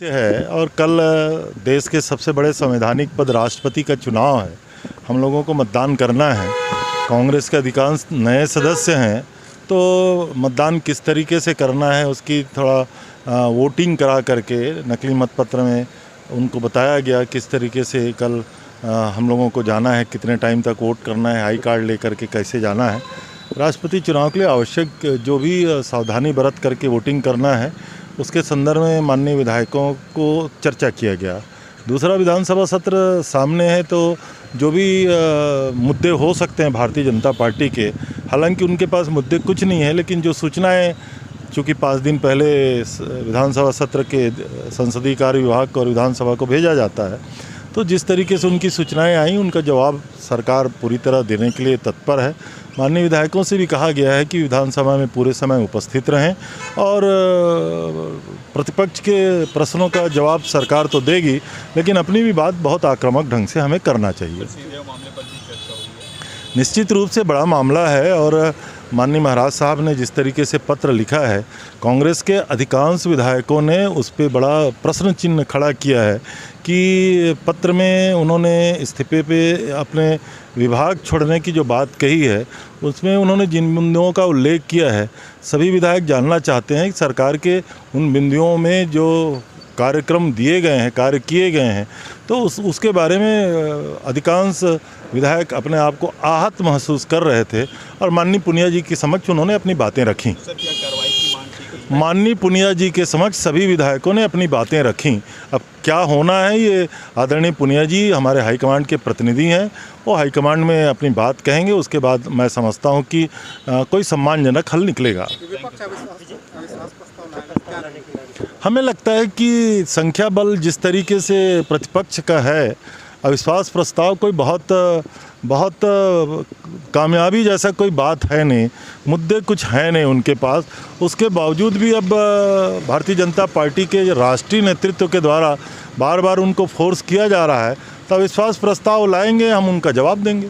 है और कल देश के सबसे बड़े संवैधानिक पद राष्ट्रपति का चुनाव है। हम लोगों को मतदान करना है। कांग्रेस के अधिकांश नए सदस्य हैं, तो मतदान किस तरीके से करना है उसकी थोड़ा वोटिंग करा करके नकली मतपत्र में उनको बताया गया किस तरीके से कल हम लोगों को जाना है, कितने टाइम तक वोट करना है, आई कार्ड लेकर के कैसे जाना है। राष्ट्रपति चुनाव के लिए आवश्यक जो भी सावधानी बरत करके वोटिंग करना है उसके संदर्भ में माननीय विधायकों को चर्चा किया गया। दूसरा, विधानसभा सत्र सामने है, तो जो भी मुद्दे हो सकते हैं भारतीय जनता पार्टी के, हालांकि उनके पास मुद्दे कुछ नहीं है, लेकिन जो सूचनाएं चूँकि 5 दिन पहले विधानसभा सत्र के संसदीय कार्य विभाग को और विधानसभा को भेजा जाता है, तो जिस तरीके से उनकी सूचनाएं आई उनका जवाब सरकार पूरी तरह देने के लिए तत्पर है। माननीय विधायकों से भी कहा गया है कि विधानसभा में पूरे समय उपस्थित रहें और प्रतिपक्ष के प्रश्नों का जवाब सरकार तो देगी, लेकिन अपनी भी बात बहुत आक्रामक ढंग से हमें करना चाहिए। निश्चित रूप से बड़ा मामला है और माननीय महाराज साहब ने जिस तरीके से पत्र लिखा है, कांग्रेस के अधिकांश विधायकों ने उस पर बड़ा प्रश्न चिन्ह खड़ा किया है कि पत्र में उन्होंने इस्तीफे पे अपने विभाग छोड़ने की जो बात कही है उसमें उन्होंने जिन बिंदुओं का उल्लेख किया है, सभी विधायक जानना चाहते हैं कि सरकार के उन बिंदुओं में जो कार्यक्रम दिए गए हैं, कार्य किए गए हैं, तो उसके बारे में अधिकांश विधायक अपने आप को आहत महसूस कर रहे थे और माननीय पुनिया जी के समक्ष उन्होंने अपनी बातें रखीं। माननीय पुनिया जी के समक्ष सभी विधायकों ने अपनी बातें रखीं। अब क्या होना है, ये आदरणीय पुनिया जी हमारे हाईकमांड के प्रतिनिधि हैं, वो हाईकमांड में अपनी बात कहेंगे। उसके बाद मैं समझता हूँ कि कोई सम्मानजनक हल निकलेगा। हमें लगता है कि संख्या बल जिस तरीके से प्रतिपक्ष का है, अविश्वास प्रस्ताव कोई बहुत कामयाबी जैसा कोई बात है नहीं, मुद्दे कुछ हैं नहीं उनके पास। उसके बावजूद भी अब भारतीय जनता पार्टी के राष्ट्रीय नेतृत्व के द्वारा बार बार उनको फोर्स किया जा रहा है, तो अविश्वास प्रस्ताव लाएंगे, हम उनका जवाब देंगे।